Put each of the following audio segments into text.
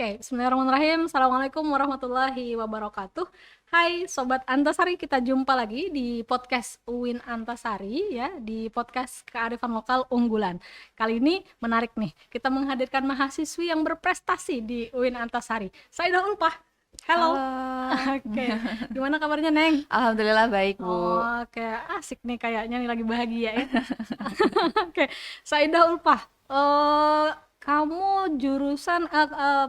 Oke, bismillahirrahmanirrahim. Assalamualaikum warahmatullahi wabarakatuh. Hai Sobat Antasari, kita jumpa lagi di podcast UIN Antasari ya, di podcast Kearifan Lokal Unggulan. Kali ini menarik nih, kita menghadirkan mahasiswi yang berprestasi di UIN Antasari. Saidah Ulpah. Halo. Halo. Oke, gimana kabarnya Neng? Alhamdulillah baik, Bu. Oke, asik nih kayaknya nih lagi bahagia ya. Oke, Saidah Ulpah. Kamu jurusan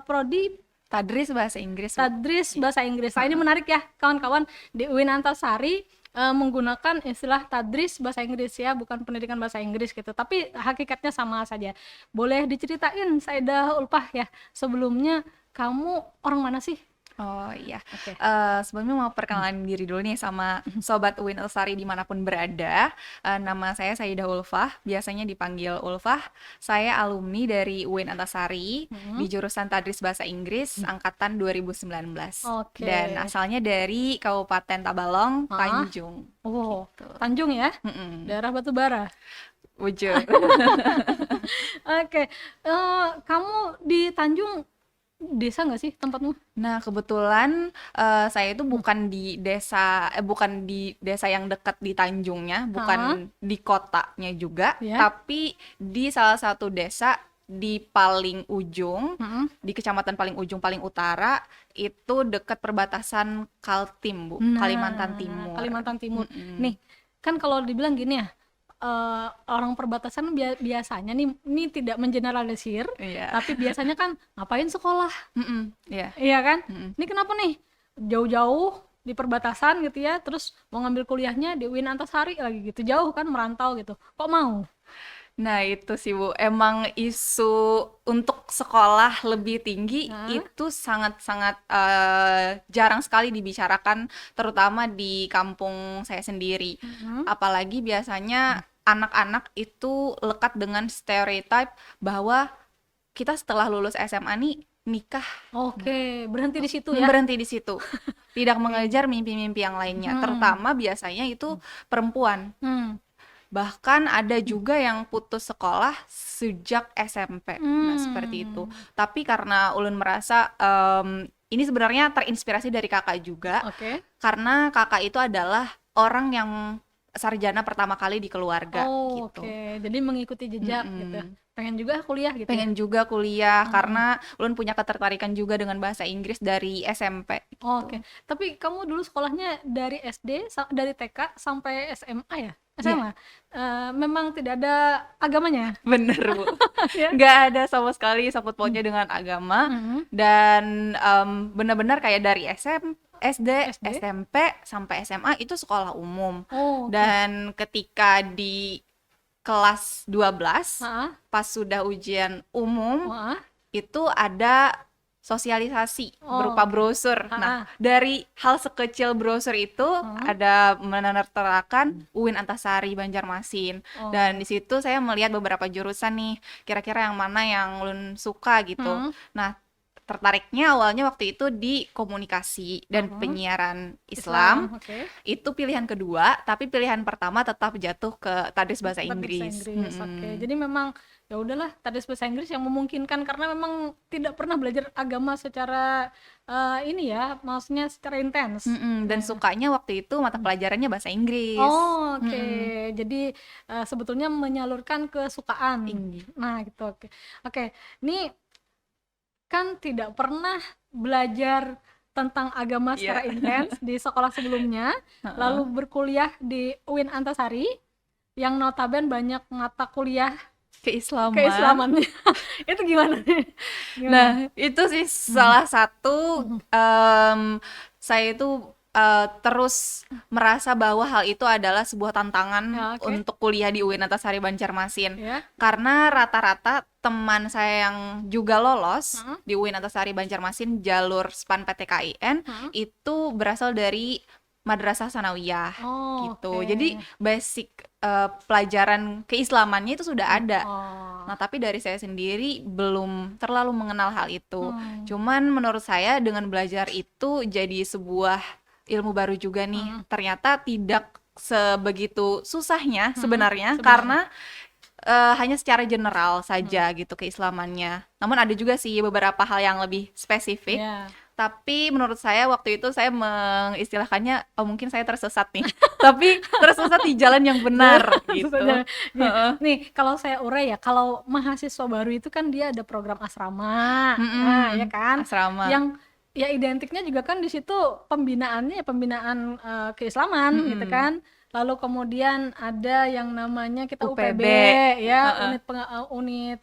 prodi Tadris bahasa Inggris, Bu. Tadris bahasa Inggris. Nah, ini menarik ya, kawan-kawan. Di UIN Antasari menggunakan istilah tadris bahasa Inggris ya, bukan pendidikan bahasa Inggris gitu. Tapi hakikatnya sama saja. Boleh diceritain, Saidah Ulpah ya, sebelumnya kamu orang mana sih? Oh iya. Oke. Sebelumnya mau perkenalan diri dulu nih sama Sobat UIN Antasari dimanapun berada. Nama saya Saidah Ulfah, biasanya dipanggil Ulfah. Saya alumni dari UIN Antasari di jurusan Tadris Bahasa Inggris angkatan 2019. Oke. Dan asalnya dari Kabupaten Tabalong, Tanjung. Oh, Gitu. Tanjung ya? Mm-mm. Daerah Batubara. Wujud. Oke. Kamu di Tanjung desa nggak sih tempatmu? Nah, kebetulan saya itu bukan di desa yang dekat di Tanjungnya, bukan di kotanya juga, Ya. tapi di salah satu desa di paling ujung, di kecamatan paling ujung paling utara, itu dekat perbatasan Kaltim, Bu, Kalimantan Timur. Kalimantan Timur. Nih, kan kalau dibilang gini ya, orang perbatasan biasanya nih, ini tidak mengeneralisir, Iya. tapi biasanya kan ngapain sekolah, Iya. iya kan? Ini kenapa nih jauh-jauh di perbatasan gitu ya, terus mau ngambil kuliahnya di UIN Antasari lagi gitu, jauh kan, merantau gitu, kok mau? Nah, itu sih, Bu. Emang isu untuk sekolah lebih tinggi itu sangat-sangat jarang sekali dibicarakan, terutama di kampung saya sendiri. Apalagi biasanya anak-anak itu lekat dengan stereotype bahwa kita setelah lulus SMA nih nikah, Oke, berhenti di situ ya. berhenti di situ. Tidak mengejar mimpi-mimpi yang lainnya, terutama biasanya itu perempuan. Bahkan ada juga yang putus sekolah sejak SMP. Nah, seperti itu. Tapi karena Ulun merasa ini sebenarnya terinspirasi dari kakak juga. Oke. Karena kakak itu adalah orang yang sarjana pertama kali di keluarga Oh, gitu. oke. Jadi mengikuti jejak gitu. Pengen juga kuliah gitu ya. Pengen juga kuliah karena Ulun punya ketertarikan juga dengan bahasa Inggris dari SMP gitu. Oke. Tapi kamu dulu sekolahnya dari SD, dari TK sampai SMA ya? SMA. Memang tidak ada agamanya. Bener, Bu. Ya. Nggak ada sama sekali sangkut pautnya dengan agama. Dan benar-benar kayak dari SD, SMP, sampai SMA itu sekolah umum. Oh, oke. Dan ketika di kelas 12, Heeh. pas sudah ujian umum, Heeh. itu ada sosialisasi berupa brosur. Nah, dari hal sekecil brosur itu ada menerterakan UIN Antasari Banjarmasin. Dan di situ saya melihat beberapa jurusan nih, kira-kira yang mana yang ulun suka gitu. Nah, tertariknya awalnya waktu itu di komunikasi dan penyiaran Islam. Oke. Itu pilihan kedua, tapi pilihan pertama tetap jatuh ke Tadris Bahasa Inggris. Oke. Jadi memang ya udahlah, Tadris Bahasa Inggris yang memungkinkan karena memang tidak pernah belajar agama secara ini ya, maksudnya secara intens. Dan sukanya waktu itu mata pelajarannya bahasa Inggris. Oh, oke. Jadi sebetulnya menyalurkan kesukaan. Nah, gitu. Oke. Oke. Ini kan tidak pernah belajar tentang agama secara intens di sekolah sebelumnya, lalu berkuliah di UIN Antasari yang notabene banyak mata kuliah keislamannya. Itu gimana nih? Nah, itu sih salah satu saya itu terus merasa bahwa hal itu adalah sebuah tantangan untuk kuliah di UIN Antasari Banjarmasin. Karena rata-rata teman saya yang juga lolos di UIN Antasari Banjarmasin jalur SPAN PTKIN itu berasal dari madrasah sanawiyah gitu. Jadi basic pelajaran keislamannya itu sudah ada. Nah, tapi dari saya sendiri belum terlalu mengenal hal itu. Cuman menurut saya dengan belajar itu jadi sebuah ilmu baru juga nih. Ternyata tidak sebegitu susahnya sebenarnya, karena hanya secara general saja gitu keislamannya. Namun ada juga sih beberapa hal yang lebih spesifik. Tapi menurut saya waktu itu saya mengistilahkannya, mungkin saya tersesat nih, tapi tersesat di jalan yang benar gitu. Nih kalau saya urai ya, kalau mahasiswa baru itu kan dia ada program asrama, nah ya kan, asrama. Yang ya identiknya juga kan di situ pembinaannya pembinaan keislaman gitu kan. Lalu kemudian ada yang namanya kita UPB ya, unit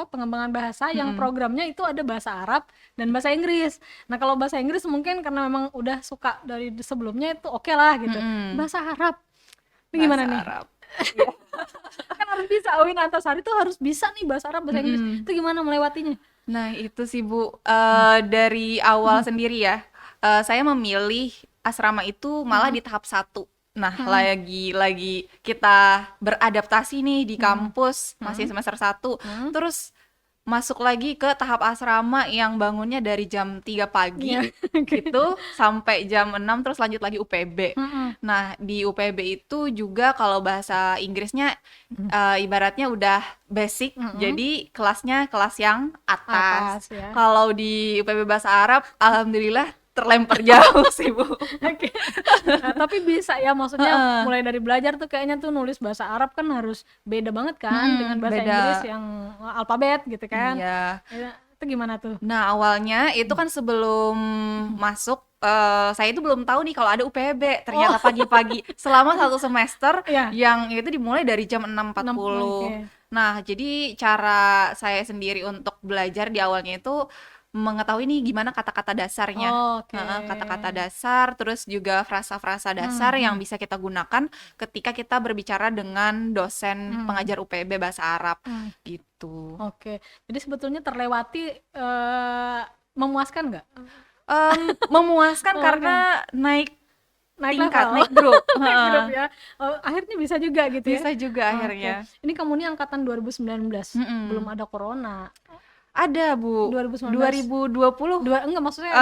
pengembangan bahasa yang programnya itu ada bahasa Arab dan bahasa Inggris. Nah kalau bahasa Inggris mungkin karena memang udah suka dari sebelumnya itu oke lah gitu. Bahasa Arab ini gimana nih? Arab. Kan harus bisa, UIN Antasari tuh harus bisa nih bahasa Arab, bahasa Inggris. Itu gimana melewatinya? Nah itu sih Bu, dari awal sendiri ya, saya memilih asrama itu malah di tahap 1. Nah, lagi kita beradaptasi nih di kampus, masih semester 1. Terus masuk lagi ke tahap asrama yang bangunnya dari jam 3 pagi gitu sampai jam 6, terus lanjut lagi UPB. Nah, di UPB itu juga kalau bahasa Inggrisnya ibaratnya udah basic, jadi kelasnya kelas yang atas. Ya. Kalau di UPB bahasa Arab, alhamdulillah terlempar jauh sih Bu. Nah, tapi bisa ya, maksudnya mulai dari belajar tuh kayaknya tuh nulis bahasa Arab kan harus beda banget kan dengan bahasa Inggris yang alfabet gitu kan. Iya. Itu gimana tuh? Nah awalnya itu kan sebelum masuk saya itu belum tahu nih kalau ada UPB. Ternyata pagi-pagi selama 1 semester yang itu dimulai dari jam 6.40. Nah jadi cara saya sendiri untuk belajar di awalnya itu mengetahui nih gimana kata-kata dasarnya, kata-kata dasar, terus juga frasa-frasa dasar yang bisa kita gunakan ketika kita berbicara dengan dosen pengajar UPB bahasa Arab gitu. Jadi sebetulnya terlewati, memuaskan nggak? Memuaskan karena naik tingkat, level. naik grup. Grup ya. Akhirnya bisa juga gitu ya? Bisa juga akhirnya. Ini kamu nih angkatan 2019, belum ada corona. Ada Bu, 2020. Enggak maksudnya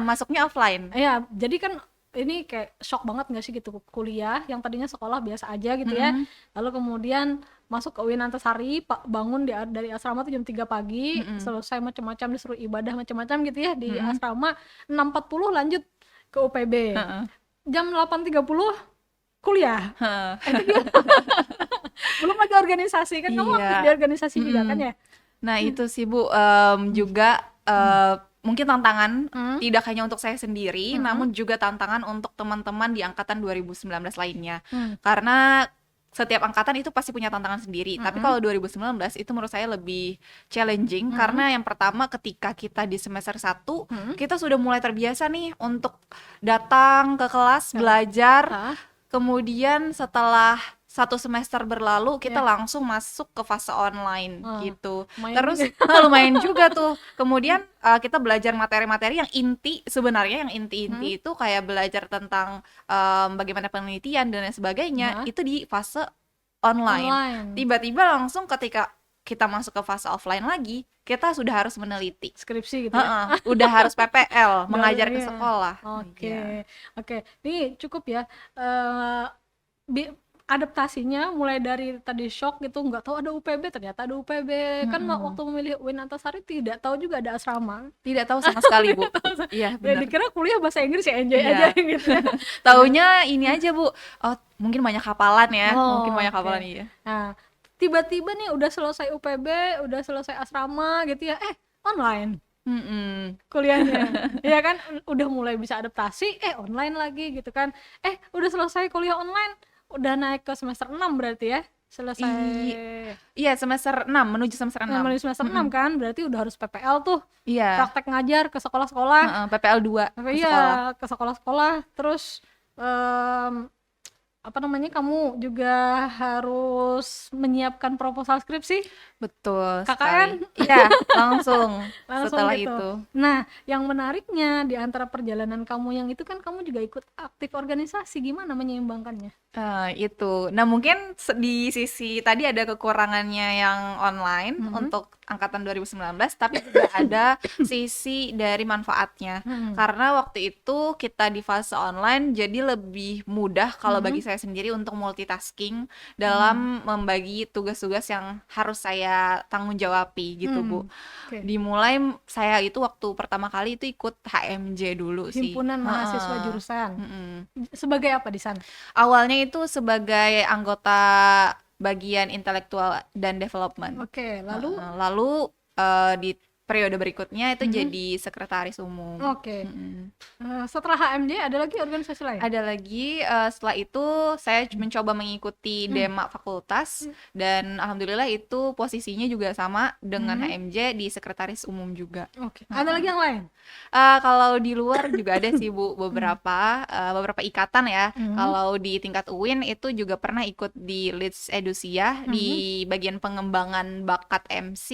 masuknya offline. Iya, jadi kan ini kayak shock banget nggak sih gitu, kuliah yang tadinya sekolah biasa aja gitu ya, lalu kemudian masuk ke UIN Antasari, bangun dari asrama tuh jam 3 pagi, selesai macam-macam disuruh ibadah macam-macam gitu ya di asrama, 6.40 lanjut ke UPB, jam 8.30 kuliah. Belum lagi organisasi kan, kamu aktif di organisasi juga kan ya? Nah itu sih Bu, juga mungkin tantangan tidak hanya untuk saya sendiri, namun juga tantangan untuk teman-teman di angkatan 2019 lainnya. Karena setiap angkatan itu pasti punya tantangan sendiri. Tapi kalau 2019 itu menurut saya lebih challenging karena yang pertama ketika kita di semester 1, kita sudah mulai terbiasa nih untuk datang ke kelas, belajar. Kemudian setelah 1 semester berlalu kita langsung masuk ke fase online gitu. Terus lumayan juga tuh. Kemudian kita belajar materi-materi yang inti, sebenarnya yang inti-inti itu kayak belajar tentang bagaimana penelitian dan lain sebagainya, itu di fase online. Tiba-tiba langsung ketika kita masuk ke fase offline lagi, kita sudah harus meneliti skripsi gitu ya. Udah harus PPL, mengajar ke sekolah. Oke. Ini cukup ya. Adaptasinya mulai dari tadi shock gitu, nggak tahu ada UPB, ternyata ada UPB. Kan waktu memilih UIN Antasari tidak tahu juga ada asrama. Tidak tahu sama sekali Bu. Iya benar. Dikira kuliah bahasa Inggris ya, enjoy aja gitu ya. Taunya ini aja Bu, mungkin banyak hafalan ya, mungkin banyak hafalan iya. Nah tiba-tiba nih udah selesai UPB, udah selesai asrama gitu ya, online kuliahnya. Ya kan udah mulai bisa adaptasi, online lagi gitu kan. Udah selesai kuliah online, udah naik ke semester 6 berarti ya, selesai. Iya semester 6, menuju semester 6. Menuju semester 6 kan, berarti udah harus PPL tuh. Iya. Praktek ngajar ke sekolah-sekolah. PPL 2 ke sekolah. Ke sekolah-sekolah. Terus kamu juga harus menyiapkan proposal skripsi. Betul. KKN? Iya, langsung setelah gitu. itu. Nah, yang menariknya di antara perjalanan kamu yang itu kan kamu juga ikut aktif organisasi, gimana menyeimbangkannya? Itu. Nah, mungkin di sisi tadi ada kekurangannya yang online untuk angkatan 2019, tapi juga ada sisi dari manfaatnya. Karena waktu itu kita di fase online jadi lebih mudah kalau bagi saya saya sendiri untuk multitasking dalam membagi tugas-tugas yang harus saya tanggung jawabi gitu, Bu. Dimulai saya itu waktu pertama kali itu ikut HMJ dulu sih. Himpunan Mahasiswa Jurusan. Sebagai apa di sana? Awalnya itu sebagai anggota bagian intelektual dan development. Lalu di periode berikutnya itu jadi sekretaris umum. Setelah HMJ ada lagi organisasi lain? Ada lagi, setelah itu saya mencoba mengikuti Dema fakultas dan alhamdulillah itu posisinya juga sama dengan HMJ di sekretaris umum juga. Ada lagi yang lain? Kalau di luar juga ada sih, Bu, beberapa ikatan ya. Kalau di tingkat UIN itu juga pernah ikut di Leeds Edusia di bagian pengembangan bakat MC,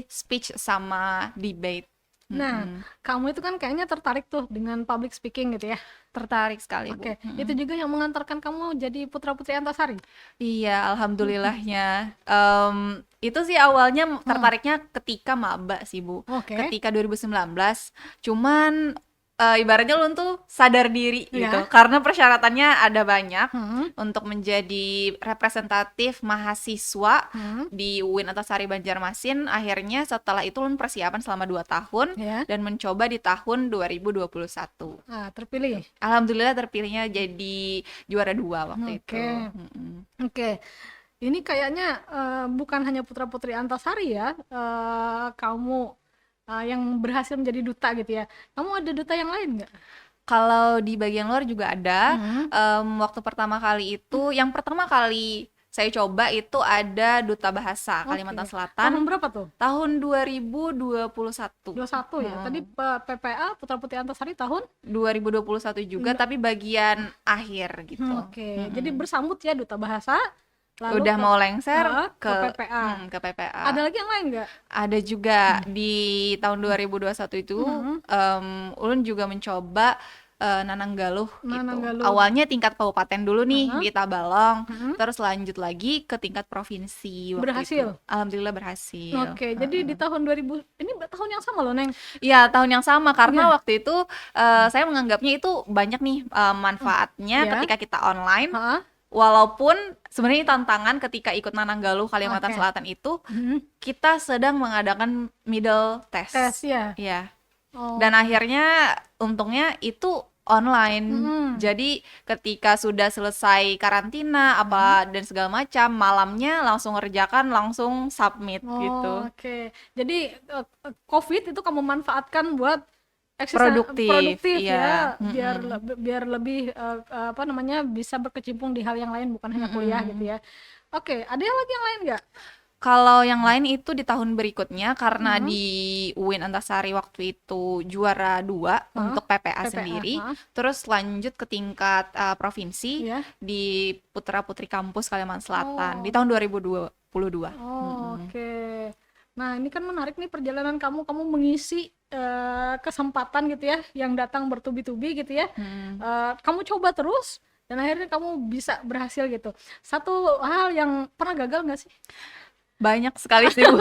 speech sama debate. Nah, kamu itu kan kayaknya tertarik tuh dengan public speaking gitu ya? Tertarik sekali, Bu. Itu juga yang mengantarkan kamu jadi putra-putri Antasari? Iya, alhamdulillahnya. Itu sih awalnya tertariknya ketika maba sih, Bu. Ketika 2019. Cuman ibaratnya lu tuh sadar diri gitu, karena persyaratannya ada banyak untuk menjadi representatif mahasiswa di UIN Antasari Banjarmasin. Akhirnya setelah itu lu persiapan selama 2 tahun dan mencoba di tahun 2021. Terpilih? Alhamdulillah terpilihnya jadi juara 2 waktu itu. Ini kayaknya bukan hanya putra-putri Antasari ya, kamu yang berhasil menjadi duta gitu ya. Kamu ada duta yang lain nggak? Kalau di bagian luar juga ada. Waktu pertama kali itu, yang pertama kali saya coba itu ada duta bahasa Kalimantan Selatan. Tahun berapa tuh? Tahun 2021. 21 ya. Tadi PPA Putra-Putri Antasari tahun 2021 juga, tapi bagian akhir gitu. Jadi bersambut ya duta bahasa. Lalu udah mau lengser ke PPA. Ke PPA. Ada lagi yang lain nggak? Ada juga di tahun 2021 itu Ulun juga mencoba Nananggaluh gitu. Awalnya tingkat kabupaten dulu nih di Tabalong, terus lanjut lagi ke tingkat provinsi waktu berhasil? Itu. Alhamdulillah berhasil. Jadi di tahun 2000, ini tahun yang sama loh, Neng? Iya, tahun yang sama karena waktu itu saya menganggapnya itu banyak nih manfaatnya ketika kita online. Walaupun sebenarnya tantangan ketika ikut Nananggaluh Kalimantan Selatan itu kita sedang mengadakan middle test. Ya. Dan akhirnya untungnya itu online. Jadi ketika sudah selesai karantina dan segala macam, malamnya langsung ngerjakan, langsung submit gitu. Jadi COVID itu kamu manfaatkan buat produktif ya, biar lebih bisa berkecimpung di hal yang lain, bukan hanya kuliah gitu ya. Ada lagi yang lain nggak? Kalau yang lain itu di tahun berikutnya karena di UIN Antasari waktu itu juara 2 untuk PPA sendiri, terus lanjut ke tingkat provinsi di Putra-Putri Kampus Kalimantan Selatan di tahun 2022. Nah, ini kan menarik nih perjalanan kamu mengisi kesempatan gitu ya, yang datang bertubi-tubi gitu ya. Kamu coba terus dan akhirnya kamu bisa berhasil gitu. Satu hal yang pernah gagal nggak sih? Banyak sekali sih, Bu.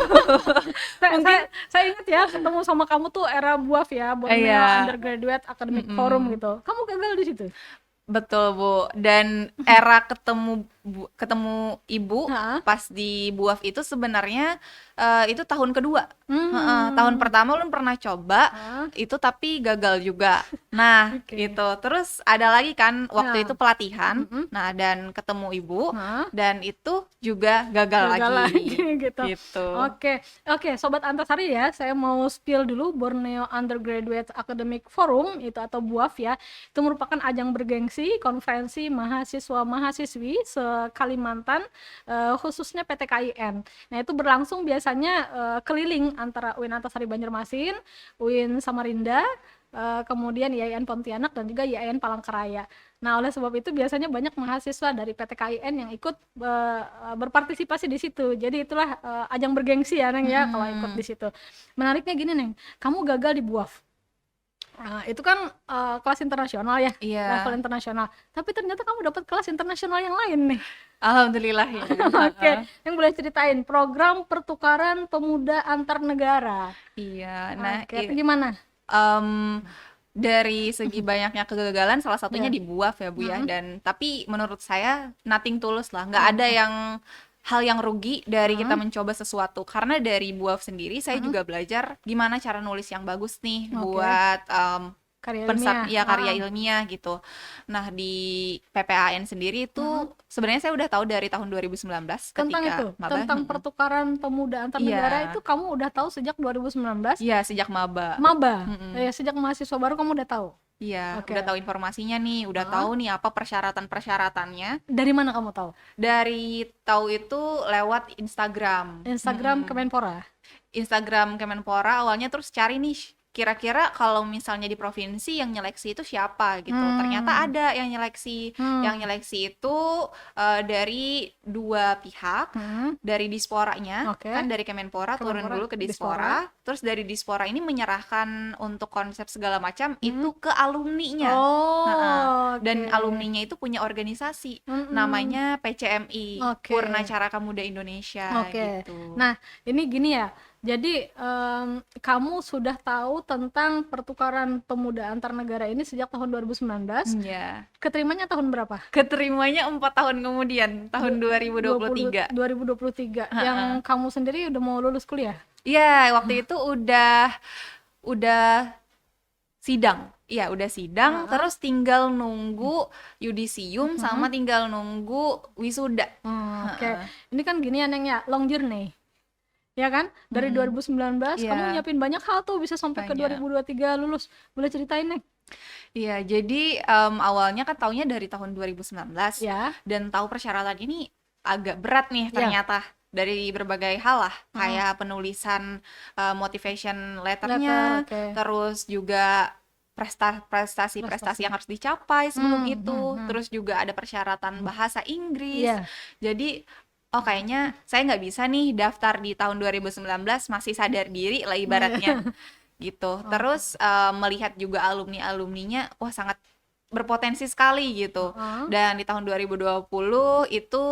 saya ingat ya, ketemu sama kamu tuh era BUAF ya, Borneo Undergraduate Academic Forum gitu. Kamu gagal di situ? Betul, Bu. Dan era ketemu ibu pas di BUAF itu sebenarnya itu tahun kedua. Tahun pertama Ulun pernah coba itu tapi gagal juga. Nah, gitu. Terus ada lagi kan waktu itu pelatihan. Nah, dan ketemu ibu dan itu juga gagal lagi gitu. Oke, Sobat Antasari ya, saya mau spill dulu Borneo Undergraduate Academic Forum itu atau BUAF ya. Itu merupakan ajang bergengsi konferensi mahasiswa-mahasiswi se-Kalimantan, khususnya PTKIN. Nah, itu berlangsung biasanya keliling antara UIN Antasari Banjarmasin, UIN Samarinda, kemudian IAIN Pontianak dan juga IAIN Palangkaraya. Nah, oleh sebab itu biasanya banyak mahasiswa dari PTKIN yang ikut berpartisipasi di situ. Jadi itulah ajang bergengsi ya, Neng ya, kalau ikut di situ. Menariknya gini, Neng, kamu gagal di BUAF. Nah, itu kan kelas internasional ya, level internasional. Tapi ternyata kamu dapat kelas internasional yang lain nih. Alhamdulillah ya. Yang boleh ceritain program pertukaran pemuda antar negara. Iya, nah itu gimana? dari segi banyaknya kegagalan salah satunya Iya. di BUAF ya Bu ya, dan tapi menurut saya nothing tulus lah, nggak ada yang hal yang rugi dari kita mencoba sesuatu, karena dari BUAF sendiri saya juga belajar gimana cara nulis yang bagus nih Oke. buat Karya ilmiah. karya ilmiah gitu. Nah, di PPAN sendiri itu sebenarnya saya udah tahu dari tahun 2019 Tentang ketika itu, maba. tentang pertukaran pemuda antar Iya. negara itu kamu udah tahu sejak 2019? Iya, sejak maba. Maba. Ya, sejak mahasiswa baru kamu udah tahu. Iya, Oke. udah tahu informasinya nih, udah tahu nih apa persyaratan-persyaratannya. Dari mana kamu tahu? Dari tahu itu lewat Instagram. Instagram Kemenpora. Instagram Kemenpora awalnya, terus cari nih kira-kira kalau misalnya di provinsi yang nyeleksi itu siapa gitu. Ternyata ada yang nyeleksi. Yang nyeleksi itu dari dua pihak, dari Disporanya, Oke. kan dari Kemenpora turun Kemenpora, dulu ke Dispora, terus dari Dispora ini menyerahkan untuk konsep segala macam itu ke alumninya. Oh, Dan oke. alumninya itu punya organisasi namanya PCMI, Oke. Purna Caraka Muda Indonesia Oke. gitu. Nah, ini gini ya. Jadi kamu sudah tahu tentang pertukaran pemuda antar negara ini sejak tahun 2019. Iya. Keterimanya tahun berapa? Keterimanya 4 tahun kemudian, tahun 2023. 2023. Yang kamu sendiri udah mau lulus kuliah? Iya, waktu itu udah sidang. Iya, udah sidang, terus tinggal nunggu yudisium sama tinggal nunggu wisuda. Oke. Ini kan gini ya, Neng ya, long journey. Ya kan? Dari 2019 Iya. kamu nyiapin banyak hal tuh bisa sampai ke Banyak. 2023 lulus. Boleh ceritain, Neng? Iya, jadi awalnya kan taunya dari tahun 2019 Ya. dan tahu persyaratan ini agak berat nih ternyata. Dari berbagai hal lah, kayak penulisan motivation letternya, Letter, oke. terus juga prestasi-prestasi yang harus dicapai sebelum itu, terus juga ada persyaratan bahasa Inggris. Iya. Jadi kayaknya saya nggak bisa nih daftar di tahun 2019, masih sadar diri lah ibaratnya gitu. Terus melihat juga alumninya, wah sangat berpotensi sekali gitu. Dan di tahun 2020 itu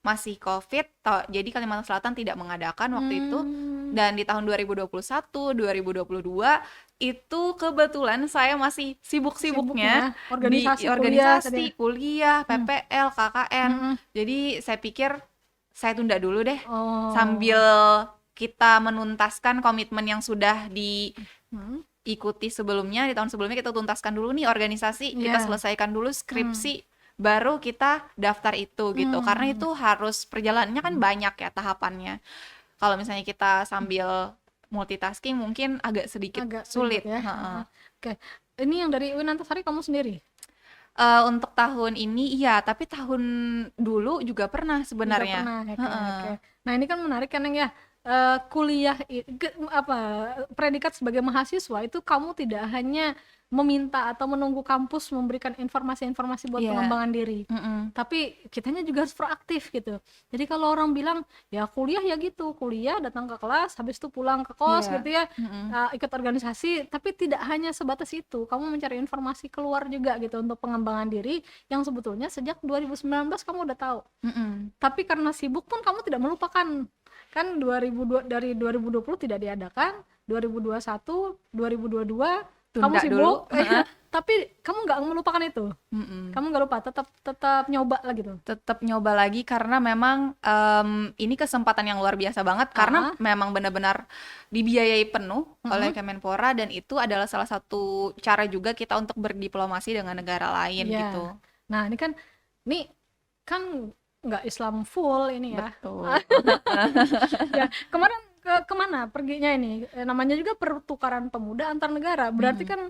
masih COVID, jadi Kalimantan Selatan tidak mengadakan waktu itu. Dan di tahun 2021, 2022 itu kebetulan saya masih sibuk-sibuknya di organisasi, kuliah, PPL, KKN. Jadi saya pikir saya tunda dulu deh, sambil kita menuntaskan komitmen yang sudah diikuti sebelumnya. Di tahun sebelumnya kita tuntaskan dulu nih organisasi, kita selesaikan dulu skripsi, baru kita daftar itu gitu. Karena itu harus, perjalanannya kan banyak ya tahapannya. Kalau misalnya kita sambil multitasking mungkin agak sedikit sulit ya. Oke. Ini yang dari UIN Antasari kamu sendiri? Untuk tahun ini iya, tapi tahun dulu juga pernah sebenarnya. Oke. Nah, ini kan menarik kan, Neng ya. Kuliah predikat sebagai mahasiswa itu kamu tidak hanya meminta atau menunggu kampus memberikan informasi-informasi buat pengembangan diri, tapi kitanya juga harus proaktif gitu. Jadi kalau orang bilang ya kuliah ya gitu, kuliah datang ke kelas, habis itu pulang ke kos gitu ya, ikut organisasi, tapi tidak hanya sebatas itu, kamu mencari informasi keluar juga gitu untuk pengembangan diri yang sebetulnya sejak 2019 kamu udah tahu. Tapi karena sibuk pun kamu tidak melupakan. Kan dari 2020 tidak diadakan, 2021, 2022 Tunda kamu sibuk, dulu. tapi kamu nggak melupakan itu. Kamu nggak lupa, tetap nyoba lagi tuh. Tetap nyoba lagi karena memang ini kesempatan yang luar biasa banget, karena memang benar-benar dibiayai penuh oleh Kemenpora, dan itu adalah salah satu cara juga kita untuk berdiplomasi dengan negara lain gitu. Nah, ini kan nggak Islam full ini ya. Betul. Ya, kemarin kemana perginya ini? Namanya juga pertukaran pemuda antar negara. Berarti kan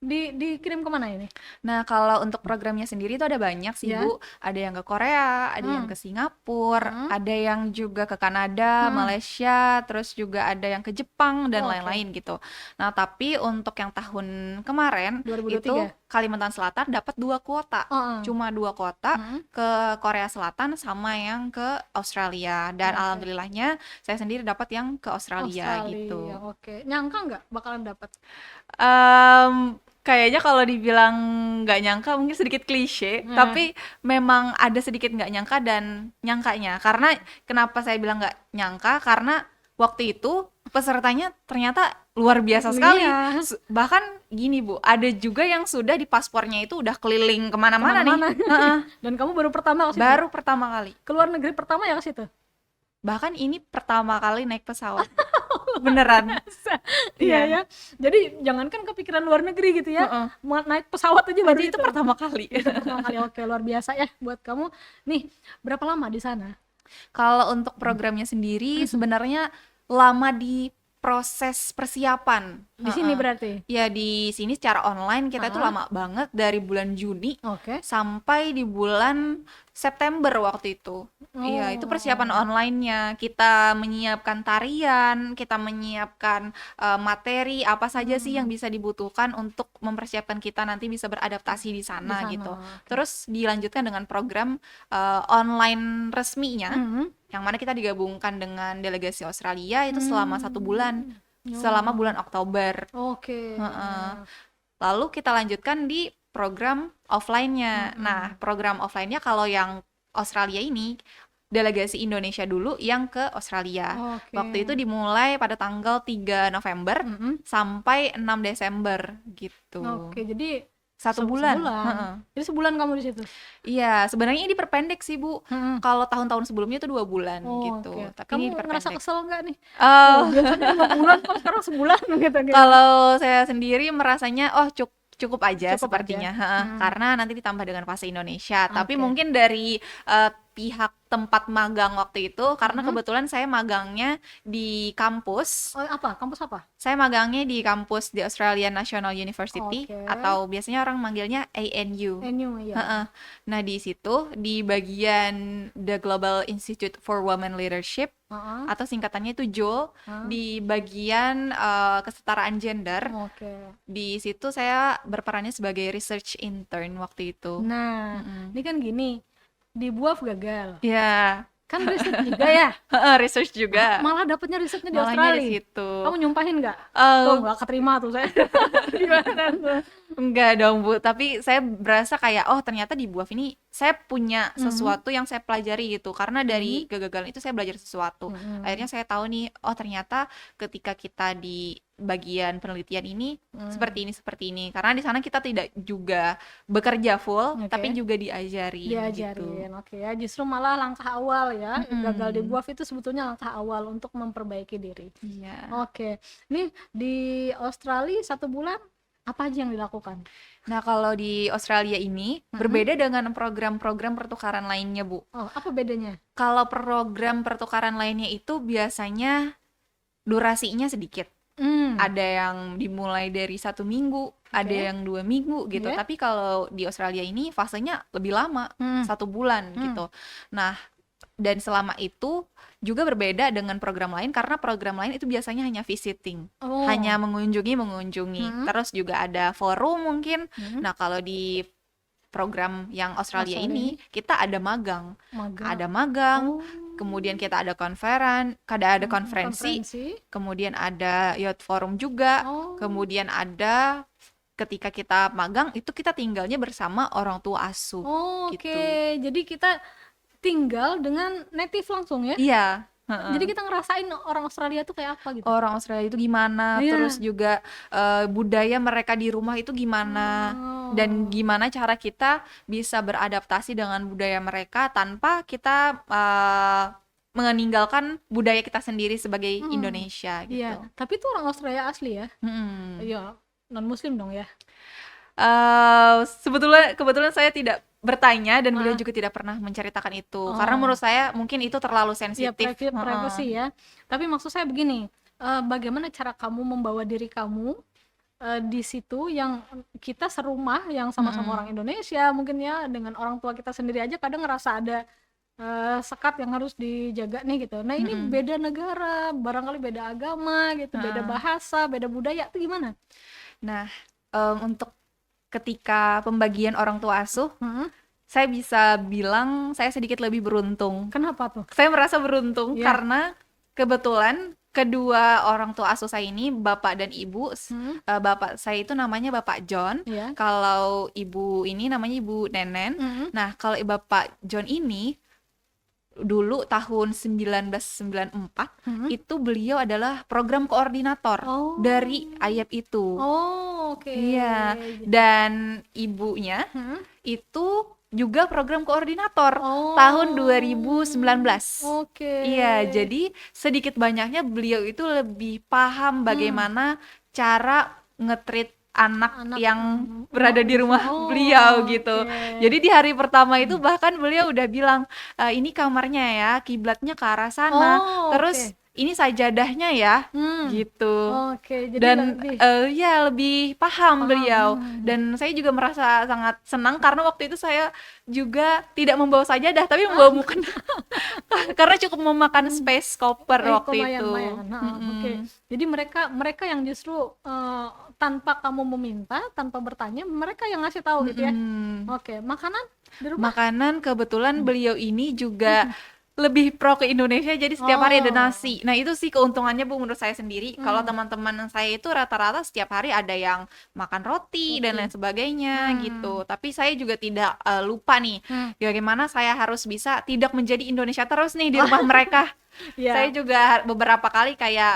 dikirim kemana ini? Nah, kalau untuk programnya sendiri itu ada banyak sih, Bu. Ada yang ke Korea, ada yang ke Singapura, ada yang juga ke Kanada, Malaysia, terus juga ada yang ke Jepang dan lain-lain gitu. Nah, tapi untuk yang tahun kemarin 2023. itu Kalimantan Selatan dapat 2 kuota. Cuma 2 kuota ke Korea Selatan sama yang ke Australia. Dan alhamdulillahnya saya sendiri dapat yang ke Australia gitu. Oke. Nyangka nggak bakalan dapat? Kayaknya kalau dibilang nggak nyangka mungkin sedikit klise, tapi memang ada sedikit nggak nyangka dan nyangkanya. Karena kenapa saya bilang nggak nyangka? Karena waktu itu pesertanya ternyata luar biasa sekali. Iya. Bahkan gini Bu, ada juga yang sudah di paspornya itu udah keliling kemana-mana nih. Dan kamu baru pertama ke situ? Baru pertama kali. Keluar negeri pertama ya ke situ? Bahkan ini pertama kali naik pesawat. Beneran. Iya ya. Jadi jangankan kepikiran luar negeri gitu ya, naik pesawat aja baru itu pertama kali. Pertama kali. Oke, luar biasa ya buat kamu. Nih, berapa lama di sana? Kalau untuk programnya sendiri sebenarnya lama di proses persiapan. Di sini berarti? Ya, di sini secara online kita itu lama banget, dari bulan Juni sampai di bulan September waktu itu. Iya, itu persiapan online-nya. Kita menyiapkan tarian, kita menyiapkan materi apa saja sih yang bisa dibutuhkan untuk mempersiapkan kita nanti bisa beradaptasi di sana gitu. Terus dilanjutkan dengan program online resminya, yang mana kita digabungkan dengan delegasi Australia itu selama 1 bulan, selama bulan Oktober. Lalu kita lanjutkan di program offline-nya. Nah, program offline-nya kalau yang Australia ini, delegasi Indonesia dulu yang ke Australia. Waktu itu dimulai pada tanggal 3 November sampai 6 Desember gitu. Jadi 1 bulan. Jadi sebulan kamu di situ? Iya, sebenarnya ini diperpendek sih Bu. Kalau tahun-tahun sebelumnya itu 2 bulan gitu. Tapi kamu ini diperpendek. ngerasa kesel nggak nih? Biasanya 2 bulan, kok sekarang sebulan gitu. Kalau saya sendiri merasanya cukup aja sepertinya. Karena nanti ditambah dengan bahasa Indonesia. Tapi mungkin dari pihak tempat magang waktu itu, karena kebetulan saya magangnya di kampus. Kampus apa? Saya magangnya di kampus di Australian National University, atau biasanya orang manggilnya ANU. Iya. Nah, di situ di bagian The Global Institute for Women Leadership, atau singkatannya itu JOL, di bagian kesetaraan gender. Di situ saya berperannya sebagai research intern waktu itu. Nah, ini kan gini, di BUAF gagal. Iya. Kan riset juga ya? Research juga. Malah dapetnya risetnya di Australia. Di situ. Kamu nyumpahin nggak? Tuh nggak keterima tuh saya. Gimana tuh? Enggak dong Bu, tapi saya berasa kayak ternyata di BUAF ini saya punya sesuatu yang saya pelajari gitu. Karena dari kegagalan itu saya belajar sesuatu. Akhirnya saya tahu nih, ternyata ketika kita di bagian penelitian ini seperti ini. Karena di sana kita tidak juga bekerja full, tapi juga diajarin. Gitu. Ya, justru malah langkah awal ya. Gagal di BUAF itu sebetulnya langkah awal untuk memperbaiki diri. Iya. Nih di Australia 1 bulan apa aja yang dilakukan? Nah, kalau di Australia ini berbeda dengan program-program pertukaran lainnya, Bu. Apa bedanya? Kalau program pertukaran lainnya itu biasanya durasinya sedikit. Ada yang dimulai dari 1 minggu, ada yang 2 minggu gitu. Tapi kalau di Australia ini fasenya lebih lama, 1 bulan gitu. Nah, dan selama itu juga berbeda dengan program lain, karena program lain itu biasanya hanya visiting, hanya mengunjungi. Terus juga ada forum mungkin. Nah, kalau di program yang Australia ini kita ada magang. Kemudian kita ada konferensi, kemudian ada youth forum juga, kemudian ada ketika kita magang itu kita tinggalnya bersama orang tua asuh. Gitu. Jadi kita tinggal dengan native langsung ya? Iya. Jadi kita ngerasain orang Australia tuh kayak apa gitu? Orang Australia itu gimana, terus juga budaya mereka di rumah itu gimana, dan gimana cara kita bisa beradaptasi dengan budaya mereka tanpa kita meninggalkan budaya kita sendiri sebagai Indonesia gitu. Iya, tapi itu orang Australia asli ya? Iya, non-muslim dong ya? Kebetulan saya tidak bertanya, dan beliau juga tidak pernah menceritakan itu, karena menurut saya mungkin itu terlalu sensitif. Ya, privacy ya. Tapi maksud saya begini, bagaimana cara kamu membawa diri kamu di situ, yang kita serumah, yang sama-sama orang Indonesia mungkin ya, dengan orang tua kita sendiri aja kadang ngerasa ada sekat yang harus dijaga nih gitu. Nah, ini beda negara, barangkali beda agama gitu, beda bahasa, beda budaya, itu gimana? Nah, untuk ketika pembagian orang tua asuh, saya bisa bilang saya sedikit lebih beruntung. Kenapa tuh? Saya merasa beruntung karena kebetulan kedua orang tua asuh saya ini, bapak dan ibu. Bapak saya itu namanya Bapak John. Kalau ibu ini namanya Ibu Nenen. Nah, kalau Bapak John ini dulu tahun 1994 itu beliau adalah program koordinator dari IAP itu. Iya, dan ibunya itu juga program koordinator tahun 2019. Iya, jadi sedikit banyaknya beliau itu lebih paham bagaimana cara nge-treat anak yang berada di rumah beliau gitu. Jadi di hari pertama itu bahkan beliau udah bilang, ini kamarnya ya, kiblatnya ke arah sana. Terus ini sajadahnya ya, gitu. Jadi Dan lebih ya lebih paham beliau. Dan saya juga merasa sangat senang karena waktu itu saya juga tidak membawa sajadah, tapi membawa mukena. Karena cukup memakan space koper waktu itu. Jadi mereka yang justru tanpa kamu meminta, tanpa bertanya, mereka yang ngasih tahu gitu ya. Makanan di rumah? Makanan kebetulan beliau ini juga lebih pro ke Indonesia, jadi setiap hari ada nasi. Nah itu sih keuntungannya Bu menurut saya sendiri. Kalau teman-teman saya itu rata-rata setiap hari ada yang makan roti dan lain sebagainya gitu. Tapi saya juga tidak lupa nih bagaimana saya harus bisa tidak menjadi Indonesia terus nih di rumah mereka. Saya juga beberapa kali kayak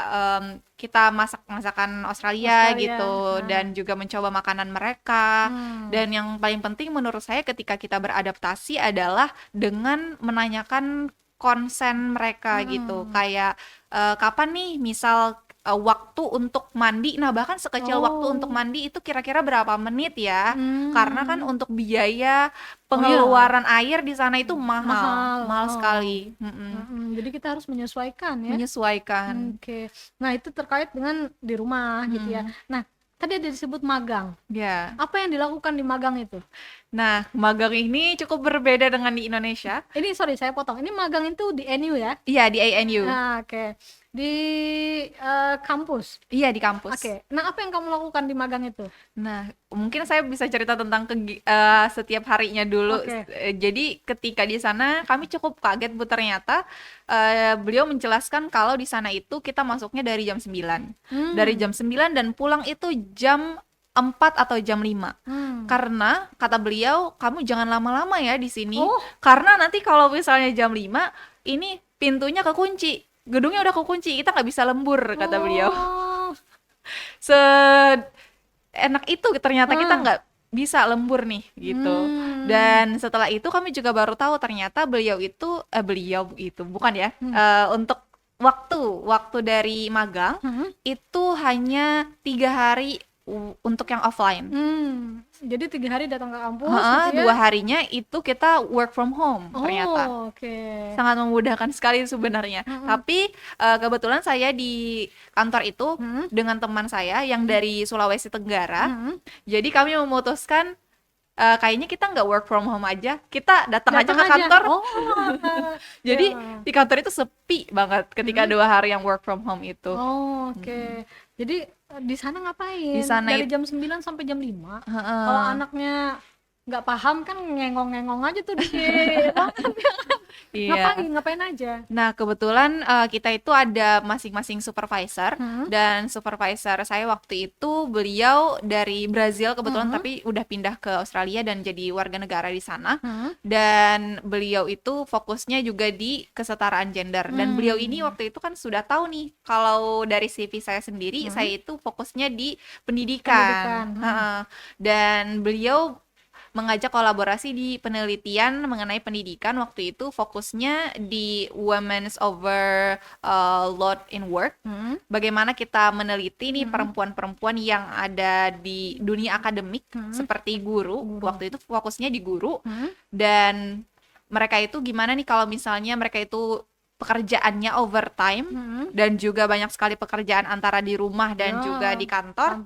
kita masakan Australia gitu dan juga mencoba makanan mereka. Dan yang paling penting menurut saya ketika kita beradaptasi adalah dengan menanyakan konsen mereka gitu. Kayak kapan nih misal waktu untuk mandi. Nah, bahkan sekecil waktu untuk mandi itu kira-kira berapa menit ya? Karena kan untuk biaya pengeluaran air di sana itu mahal sekali. Jadi kita harus menyesuaikan ya. Menyesuaikan. Nah, itu terkait dengan di rumah gitu ya. Nah, tadi ada disebut magang. Apa yang dilakukan di magang itu? Nah, magang ini cukup berbeda dengan di Indonesia. Ini sorry saya potong. Ini magang itu di NU ya? Iya, di ANU. Di kampus? Iya, di kampus. Nah apa yang kamu lakukan di magang itu? Nah, mungkin saya bisa cerita tentang setiap harinya dulu. Jadi ketika di sana kami cukup kaget Bu, ternyata beliau menjelaskan kalau di sana itu kita masuknya dari jam 9. Dari jam 9 dan pulang itu jam 4 atau jam 5. Karena kata beliau, kamu jangan lama-lama ya di sini. Karena nanti kalau misalnya jam 5, ini pintunya kekunci. Gedungnya udah kekunci, kita nggak bisa lembur, kata beliau. Seenak itu ternyata kita nggak bisa lembur nih, gitu. Dan setelah itu kami juga baru tahu ternyata beliau itu bukan ya, untuk waktu dari magang itu hanya 3 hari untuk yang offline. Jadi 3 hari datang ke kampus gitu ya? 2 harinya itu kita work from home ternyata. Sangat memudahkan sekali sebenarnya. Tapi kebetulan saya di kantor itu dengan teman saya yang dari Sulawesi Tenggara. Jadi kami memutuskan kayaknya kita nggak work from home aja, kita datang aja ke kantor. Jadi di kantor itu sepi banget ketika 2 hari yang work from home itu. Jadi di sana ngapain? Di sana dari jam 9 sampai jam 5. Kalau anaknya nggak paham kan ngengong-ngengong aja tuh di ngapain aja? Nah, kebetulan kita itu ada masing-masing supervisor dan supervisor saya waktu itu beliau dari Brazil kebetulan tapi udah pindah ke Australia dan jadi warga negara di sana. Dan beliau itu fokusnya juga di kesetaraan gender. Dan beliau ini waktu itu kan sudah tahu nih kalau dari CV saya sendiri saya itu fokusnya di pendidikan. Dan beliau mengajak kolaborasi di penelitian mengenai pendidikan. Waktu itu fokusnya di women's overload in work. Bagaimana kita meneliti nih perempuan-perempuan yang ada di dunia akademik seperti guru. Waktu itu fokusnya di guru. Dan mereka itu gimana nih kalau misalnya mereka itu pekerjaannya overtime dan juga banyak sekali pekerjaan antara di rumah dan juga di kantor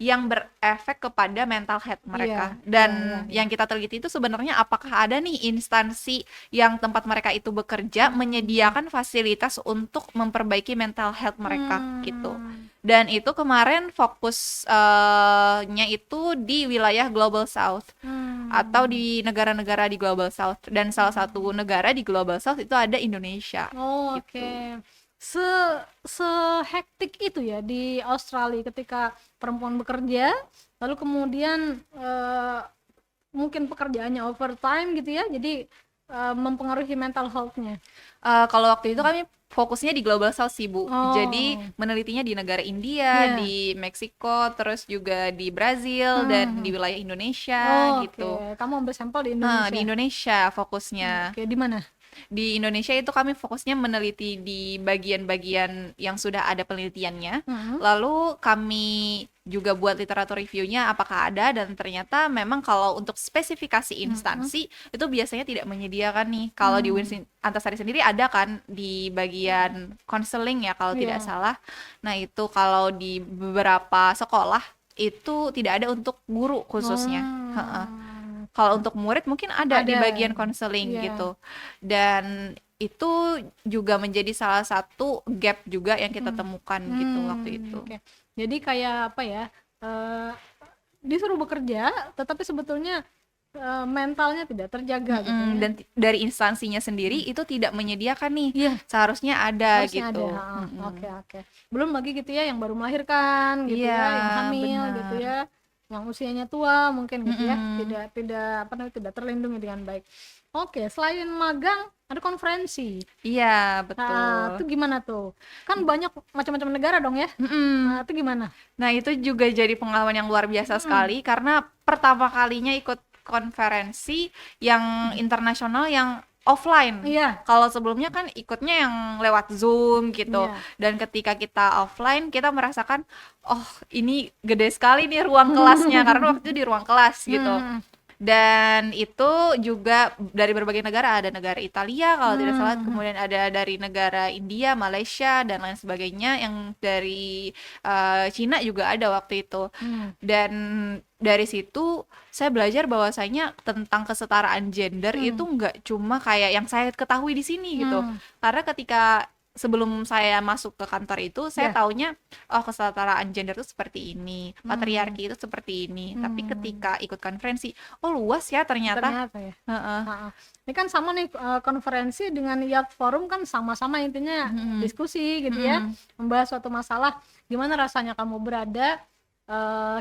yang berefek kepada mental health mereka. Dan yang kita teliti itu sebenarnya apakah ada nih instansi yang tempat mereka itu bekerja menyediakan fasilitas untuk memperbaiki mental health mereka gitu. Dan itu kemarin fokusnya itu di wilayah Global South atau di negara-negara di Global South. Dan salah satu negara di Global South itu ada Indonesia. Gitu. Sehektik itu ya di Australia ketika perempuan bekerja, lalu kemudian mungkin pekerjaannya overtime gitu ya, jadi mempengaruhi mental health-nya? Kalau waktu itu kami fokusnya di global south sih Bu. Oh. Jadi menelitinya di negara India, Iya. di Meksiko, terus juga di Brazil dan di wilayah Indonesia Oh, gitu. oke. Kamu ambil sampel di Di Indonesia? Indonesia fokusnya. Oke, di mana? Di Indonesia itu kami fokusnya meneliti di bagian-bagian yang sudah ada penelitiannya. Lalu kami juga buat literatur reviewnya apakah ada, dan ternyata memang kalau untuk spesifikasi instansi itu biasanya tidak menyediakan nih. Kalau di UIN Antasari sendiri ada kan di bagian konseling ya kalau tidak salah. Nah itu kalau di beberapa sekolah itu tidak ada untuk guru khususnya. Kalau untuk murid mungkin ada di bagian konseling gitu. Dan itu juga menjadi salah satu gap juga yang kita temukan gitu waktu itu. Oke. Jadi kayak apa ya? Disuruh bekerja, tetapi sebetulnya mentalnya tidak terjaga gitu ya. Dan dari instansinya sendiri itu tidak menyediakan nih. Iya. Seharusnya ada Harusnya gitu. ada. Oke. Belum lagi gitu ya yang baru melahirkan gitu Iya, ya, yang hamil benar. gitu ya, yang usianya tua mungkin gitu ya, tidak terlindungi dengan baik. Oke, selain magang ada konferensi. Iya, betul. Nah, itu gimana tuh? Kan banyak macam-macam negara dong ya. Nah, itu gimana? Nah, itu juga jadi pengalaman yang luar biasa sekali karena pertama kalinya ikut konferensi yang internasional yang offline. Iya. Kalau sebelumnya kan ikutnya yang lewat Zoom gitu. Iya. Dan ketika kita offline, kita merasakan, oh ini gede sekali nih ruang kelasnya karena waktu itu di ruang kelas gitu. Dan itu juga dari berbagai negara, ada negara Italia kalau tidak salah, kemudian ada dari negara India, Malaysia dan lain sebagainya, yang dari Cina juga ada waktu itu. Dan dari situ saya belajar bahwasanya tentang kesetaraan gender itu nggak cuma kayak yang saya ketahui di sini gitu. Karena ketika sebelum saya masuk ke kantor itu, saya taunya oh kesetaraan gender itu seperti ini, patriarki itu seperti ini. Tapi ketika ikut konferensi, oh luas ya ternyata. Ya. Ini kan sama nih, konferensi dengan Youth Forum kan sama-sama intinya diskusi gitu ya, membahas suatu masalah. Gimana rasanya kamu berada,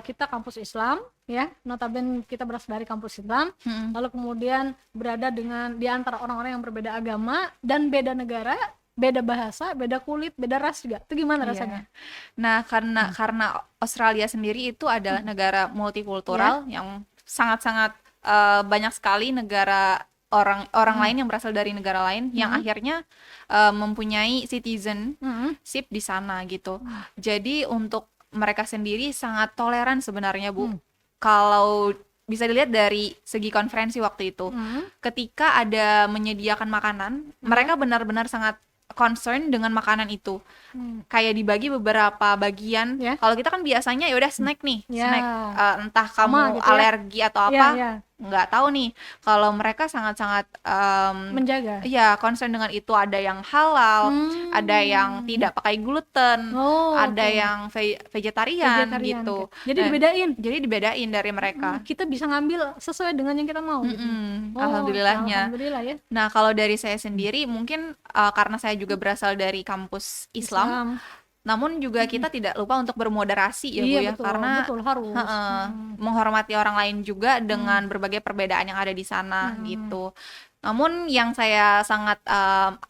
kita kampus Islam ya, notabene kita berasal dari kampus Islam, lalu kemudian berada di antara orang-orang yang berbeda agama dan beda negara, beda bahasa, beda kulit, beda ras juga. Itu gimana rasanya? Nah, karena Australia sendiri itu adalah negara multikultural yang sangat-sangat banyak sekali negara orang lain yang berasal dari negara lain yang akhirnya mempunyai citizenship di sana gitu. Jadi untuk mereka sendiri sangat toleran sebenarnya, Bu. Kalau bisa dilihat dari segi konferensi waktu itu, ketika ada menyediakan makanan, mereka benar-benar sangat concern dengan makanan itu. Kayak dibagi beberapa bagian. Kalau kita kan biasanya ya udah snack nih, snack entah kamu gitu alergi atau apa, nggak tahu nih. Kalau mereka sangat-sangat menjaga. Iya, concern dengan itu. Ada yang halal, ada yang tidak pakai gluten, ada yang vegetarian gitu. Jadi dibedain. Jadi dibedain dari mereka. Kita bisa ngambil sesuai dengan yang kita mau. Gitu. Alhamdulillahnya. Alhamdulillah ya. Nah, kalau dari saya sendiri mungkin karena saya juga berasal dari kampus Islam. Namun juga kita tidak lupa untuk bermoderasi ya Bu ya, betul, karena harus menghormati orang lain juga dengan berbagai perbedaan yang ada di sana gitu. Namun yang saya sangat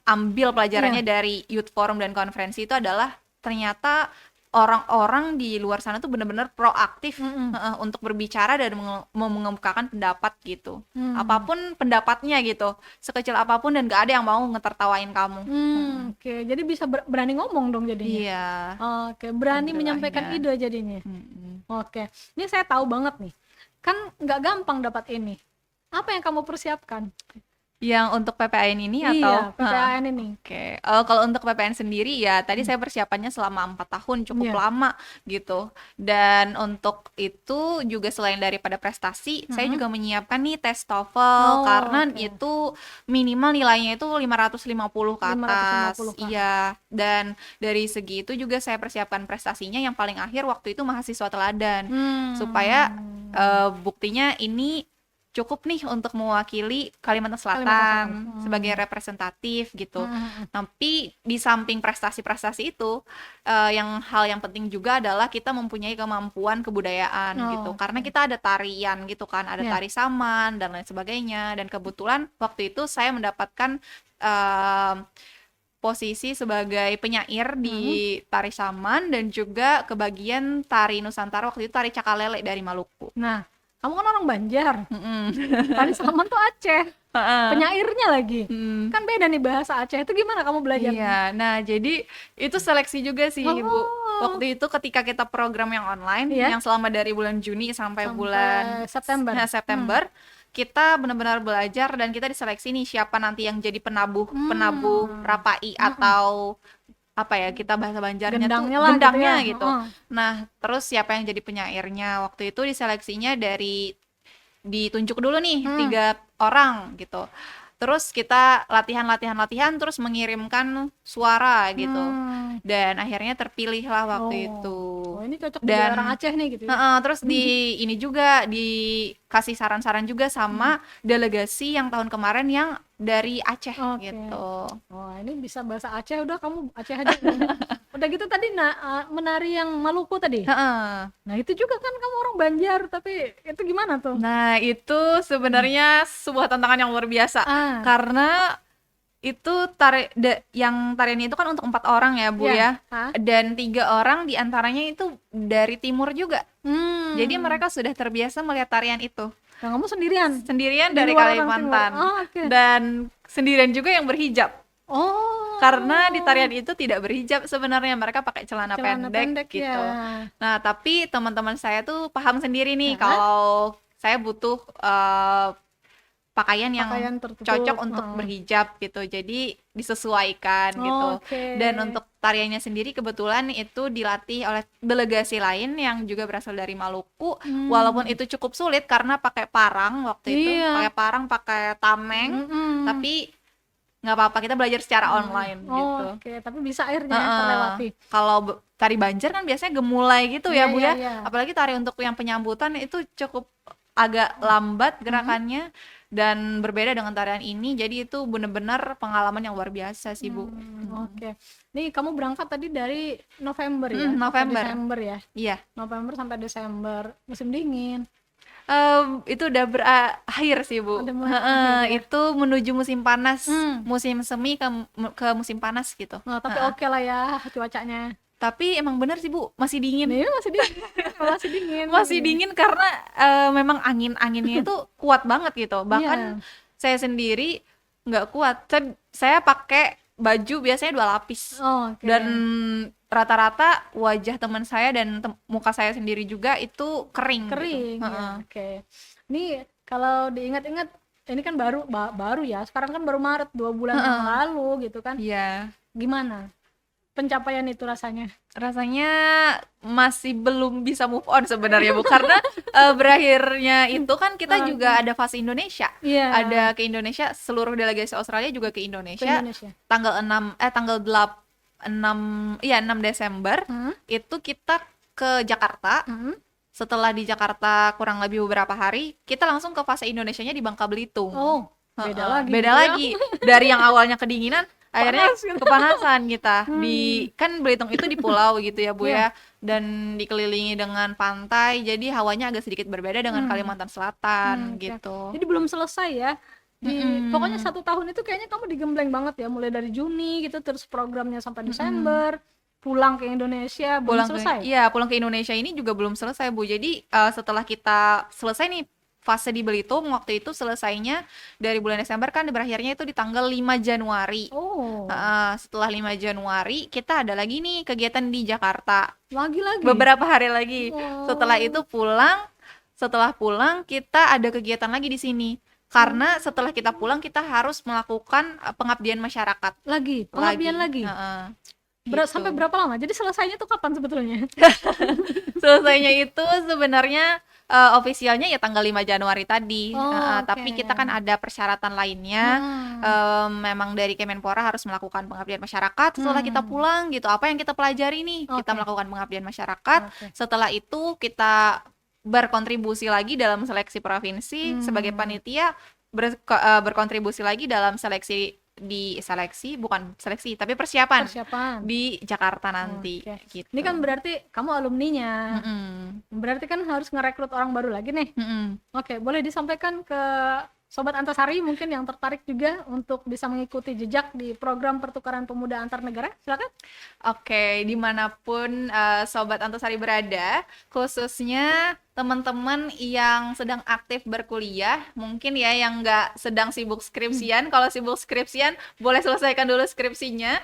ambil pelajarannya dari Youth Forum dan konferensi itu adalah ternyata orang-orang di luar sana tuh benar-benar proaktif untuk berbicara dan mengemukakan pendapat gitu. Apapun pendapatnya gitu, sekecil apapun, dan gak ada yang mau ngetertawain kamu. Oke, jadi bisa berani ngomong dong jadinya. Iya. Oke, berani menyampaikan ide jadinya. Oke, ini saya tahu banget nih, kan nggak gampang dapat ini. Apa yang kamu persiapkan? Yang untuk PPAN ini atau? Iya, PPAN ini. Oke. Kalau untuk PPAN sendiri ya tadi saya persiapannya selama 4 tahun, cukup lama gitu. Dan untuk itu juga selain daripada prestasi, saya juga menyiapkan nih tes TOEFL karena itu minimal nilainya itu 550 ke atas. Iya. Dan dari segi itu juga saya persiapkan prestasinya yang paling akhir waktu itu mahasiswa teladan. Supaya buktinya ini cukup nih untuk mewakili Kalimantan Selatan sebagai representatif gitu. Tapi di samping prestasi-prestasi itu, hal yang penting juga adalah kita mempunyai kemampuan kebudayaan gitu. Karena kita ada tarian gitu kan, ada tari saman dan lain sebagainya. Dan kebetulan waktu itu saya mendapatkan posisi sebagai penyair di tari saman dan juga kebagian tari Nusantara, waktu itu tari Cakalele dari Maluku. Nah, kamu kan orang Banjar. Tari saman tuh Aceh. Penyairnya lagi. Kan beda nih bahasa Aceh. Itu gimana kamu belajar? Iya, nah jadi itu seleksi juga sih Bu. Waktu itu ketika kita program yang online, yang selama dari bulan Juni sampai bulan September, kita benar-benar belajar dan kita diseleksi nih siapa nanti yang jadi penabuh Rapai atau apa ya, kita bahasa Banjarnya gendangnya gitu. Nah, terus siapa yang jadi penyairnya? Waktu itu diseleksinya ditunjuk dulu nih 3 orang gitu. Terus kita latihan terus mengirimkan suara gitu. Dan akhirnya terpilih lah waktu itu. Ini cocok jadi orang Aceh nih gitu ya. Terus ini juga dikasih saran-saran juga sama delegasi yang tahun kemarin yang dari Aceh gitu. Ini bisa bahasa Aceh, udah kamu Aceh aja. Udah gitu tadi menari yang Maluku tadi. Nah, itu juga kan kamu orang Banjar, tapi itu gimana tuh? Nah, itu sebenarnya sebuah tantangan yang luar biasa. Karena itu yang tariannya itu kan untuk 4 orang ya Bu ya. Dan 3 orang diantaranya itu dari timur juga. Jadi mereka sudah terbiasa melihat tarian itu. Nah, kamu sendirian dari Kalimantan. Dan sendirian juga yang berhijab. Karena di tarian itu tidak berhijab sebenarnya, mereka pakai celana pendek gitu. Nah, tapi teman-teman saya tuh paham sendiri nih kalau saya butuh pakaian yang cocok untuk berhijab gitu. Jadi disesuaikan gitu. Dan untuk tariannya sendiri kebetulan itu dilatih oleh delegasi lain yang juga berasal dari Maluku. Walaupun itu cukup sulit karena pakai parang waktu itu, pakai tameng, tapi nggak apa-apa, kita belajar secara online gitu. Tapi bisa akhirnya terlewati. Kalau tari Banjar kan biasanya gemulai gitu ya Bu ya. Apalagi tari untuk yang penyambutan itu cukup agak lambat gerakannya dan berbeda dengan tarian ini. Jadi itu benar-benar pengalaman yang luar biasa sih Bu. Nih kamu berangkat tadi dari November ya? Desember ya? Iya. November sampai Desember, musim dingin. Itu udah berakhir sih Bu. Itu menuju musim panas, musim semi ke musim panas gitu. Tapi oke lah ya cuacanya. Tapi emang benar sih Bu, masih dingin. Masih dingin karena memang anginnya itu kuat banget gitu. Bahkan saya sendiri nggak kuat. Saya pakai baju biasanya 2 lapis. Dan rata-rata wajah teman saya dan muka saya sendiri juga itu kering gitu. Nih kalau diingat-ingat, ini kan baru ya, sekarang kan baru Maret, 2 bulan yang lalu gitu kan. Gimana pencapaian itu rasanya? Rasanya masih belum bisa move on sebenarnya Bu, karena berakhirnya itu kan kita juga ada fase Indonesia. Ada ke Indonesia, seluruh delegasi Australia juga ke Indonesia. Tanggal 6 Desember itu kita ke Jakarta. Setelah di Jakarta kurang lebih beberapa hari, kita langsung ke fase Indonesianya di Bangka Belitung. Beda lagi. Dari yang awalnya kedinginan, akhirnya kepanasan kita. Kan Belitung itu di pulau gitu ya Bu ya, dan dikelilingi dengan pantai, jadi hawanya agak sedikit berbeda dengan Kalimantan Selatan gitu. Jadi belum selesai ya. Pokoknya 1 tahun itu kayaknya kamu digembleng banget ya, mulai dari Juni gitu, terus programnya sampai Desember, pulang ke Indonesia belum selesai. Pulang ke Indonesia ini juga belum selesai Bu. Jadi setelah kita selesai nih fase di Belitung, waktu itu selesainya dari bulan Desember kan, berakhirnya itu di tanggal 5 Januari. Setelah 5 Januari kita ada lagi nih kegiatan di Jakarta. Lagi beberapa hari lagi. Setelah itu setelah pulang kita ada kegiatan lagi di sini. Karena setelah kita pulang kita harus melakukan pengabdian masyarakat. Pengabdian lagi. Sampai berapa lama? Jadi selesainya tuh kapan sebetulnya? Selesainya itu sebenarnya ofisialnya ya tanggal 5 Januari tadi. Tapi kita kan ada persyaratan lainnya. Memang dari Kemenpora harus melakukan pengabdian masyarakat. Setelah kita pulang gitu, apa yang kita pelajari nih? Kita melakukan pengabdian masyarakat. Setelah itu kita berkontribusi lagi dalam seleksi provinsi, sebagai panitia berkontribusi lagi dalam tapi persiapan di Jakarta nanti. Gitu. Ini kan berarti kamu alumninya, berarti kan harus ngerekrut orang baru lagi nih. Oke, boleh disampaikan ke Sobat Antasari mungkin yang tertarik juga untuk bisa mengikuti jejak di program pertukaran pemuda antar negara, silakan. Oke, dimanapun Sobat Antasari berada, khususnya teman-teman yang sedang aktif berkuliah, mungkin ya yang nggak sedang sibuk skripsian. Kalau sibuk skripsian, boleh selesaikan dulu skripsinya.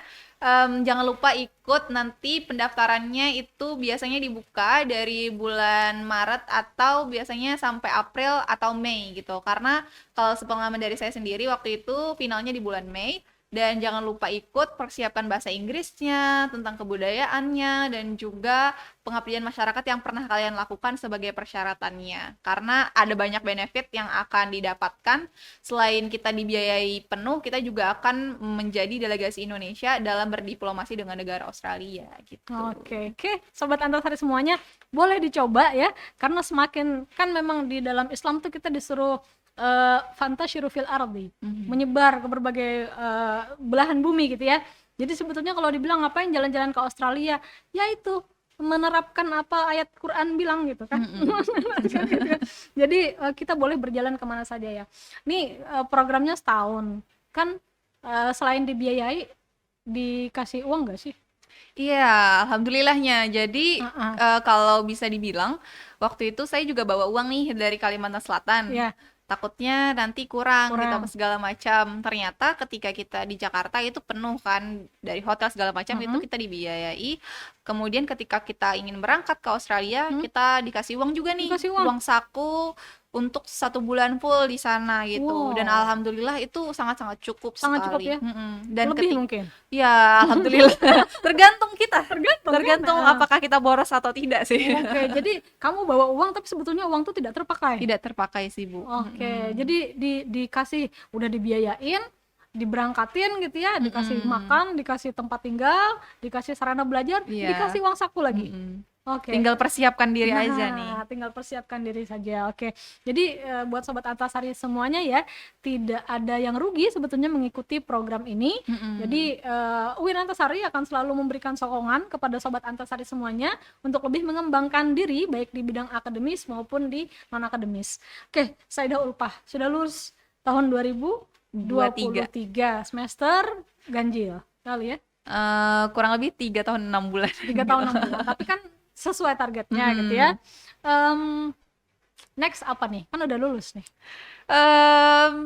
Jangan lupa ikut, nanti pendaftarannya itu biasanya dibuka dari bulan Maret atau biasanya sampai April atau Mei gitu. Karena kalau sepengalaman dari saya sendiri, waktu itu finalnya di bulan Mei. Dan jangan lupa ikut persiapan bahasa Inggrisnya, tentang kebudayaannya, dan juga pengabdian masyarakat yang pernah kalian lakukan sebagai persyaratannya. Karena ada banyak benefit yang akan didapatkan. Selain kita dibiayai penuh, kita juga akan menjadi delegasi Indonesia dalam berdiplomasi dengan negara Australia gitu. Oke, Sobat Antasari semuanya, boleh dicoba ya. Karena semakin, kan memang di dalam Islam tuh kita disuruh fantasyiru fil ardi, menyebar ke berbagai belahan bumi gitu ya. Jadi sebetulnya kalau dibilang ngapain jalan-jalan ke Australia, ya itu menerapkan apa ayat Quran bilang gitu kan. Jadi kita boleh berjalan kemana saja ya. Nih programnya setahun kan, selain dibiayai dikasih uang nggak sih? Iya, alhamdulillahnya. Jadi kalau bisa dibilang waktu itu saya juga bawa uang nih dari Kalimantan Selatan. Takutnya nanti kurang gitu apa segala macam. Ternyata ketika kita di Jakarta itu penuh kan, dari hotel segala macam itu kita dibiayai. Kemudian ketika kita ingin berangkat ke Australia, kita dikasih uang juga nih, uang saku untuk 1 bulan full di sana gitu. Dan alhamdulillah itu sangat-sangat cukup sekali. Ya? Dan lebih mungkin? Ya alhamdulillah. Tergantung kita. Tergantung apakah kita boros atau tidak sih. Oke, jadi kamu bawa uang tapi sebetulnya uang itu tidak terpakai? Tidak terpakai sih, Bu. Oke, jadi dikasih, udah dibiayain, diberangkatin gitu ya, dikasih makan, dikasih tempat tinggal, dikasih sarana belajar, dikasih uang saku lagi. Oke. Tinggal persiapkan diri aja nih. Tinggal persiapkan diri saja. Oke. Jadi buat Sobat Antasari semuanya ya, tidak ada yang rugi sebetulnya mengikuti program ini. Jadi UIN Antasari akan selalu memberikan sokongan kepada Sobat Antasari semuanya untuk lebih mengembangkan diri baik di bidang akademis maupun di non akademis. Oke, Saidah Ulpah sudah lulus tahun 2023 semester ganjil kali ya. Kurang lebih 3 tahun 6 bulan. 3 tahun 6 bulan. Tapi kan sesuai targetnya gitu ya. Next apa nih? Kan udah lulus nih.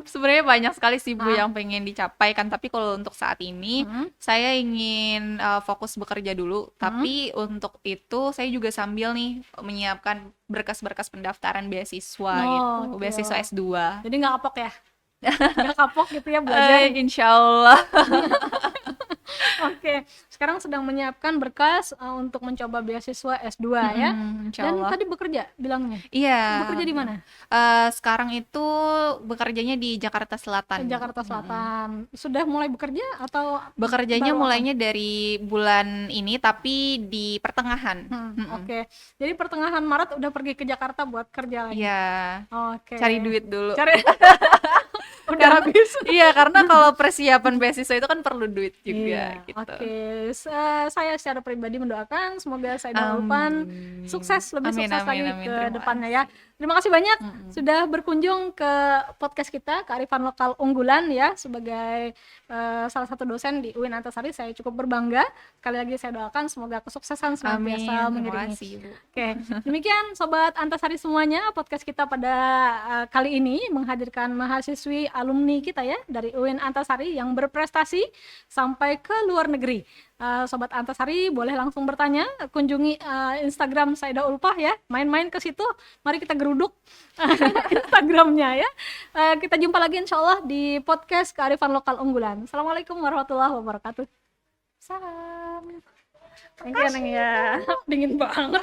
Sebenarnya banyak sekali sih Bu yang pengen dicapai kan, tapi kalau untuk saat ini saya ingin fokus bekerja dulu. Tapi untuk itu saya juga sambil nih menyiapkan berkas-berkas pendaftaran beasiswa gitu, beasiswa S2. Jadi nggak kapok ya? Nggak kapok gitu ya belajar? Insya Allah. Oke, sekarang sedang menyiapkan berkas untuk mencoba beasiswa S2 ya. Dan tadi bekerja bilangnya. Iya. Bekerja di mana? Sekarang itu bekerjanya di Jakarta Selatan. Jakarta Selatan. Sudah mulai bekerja atau bekerjanya mulainya dari bulan ini tapi di pertengahan. Oke. Jadi pertengahan Maret udah pergi ke Jakarta buat kerja lagi. Iya. Oke. Cari duit dulu. Udah habis. Iya, karena kalau persiapan beasiswa itu kan perlu duit juga gitu. Oke. Saya secara pribadi mendoakan semoga Saidah Ulpah sukses, lebih sukses lagi ke depannya ya. Terima kasih banyak sudah berkunjung ke podcast kita, Kearifan Lokal Unggulan ya, sebagai salah satu dosen di UIN Antasari. Saya cukup berbangga. Sekali lagi saya doakan semoga kesuksesan senantiasa mengiringi. Oke, demikian Sobat Antasari semuanya, podcast kita pada kali ini menghadirkan mahasiswi alumni kita ya dari UIN Antasari yang berprestasi sampai ke luar negeri. Sobat Antasari boleh langsung bertanya, kunjungi Instagram Saidah Ulpah ya, main-main ke situ, mari kita geruduk Instagramnya ya. Kita jumpa lagi insyaallah di podcast Kearifan Lokal Unggulan. Assalamualaikum warahmatullahi wabarakatuh. Salam. Thank you Neng ya, dingin banget.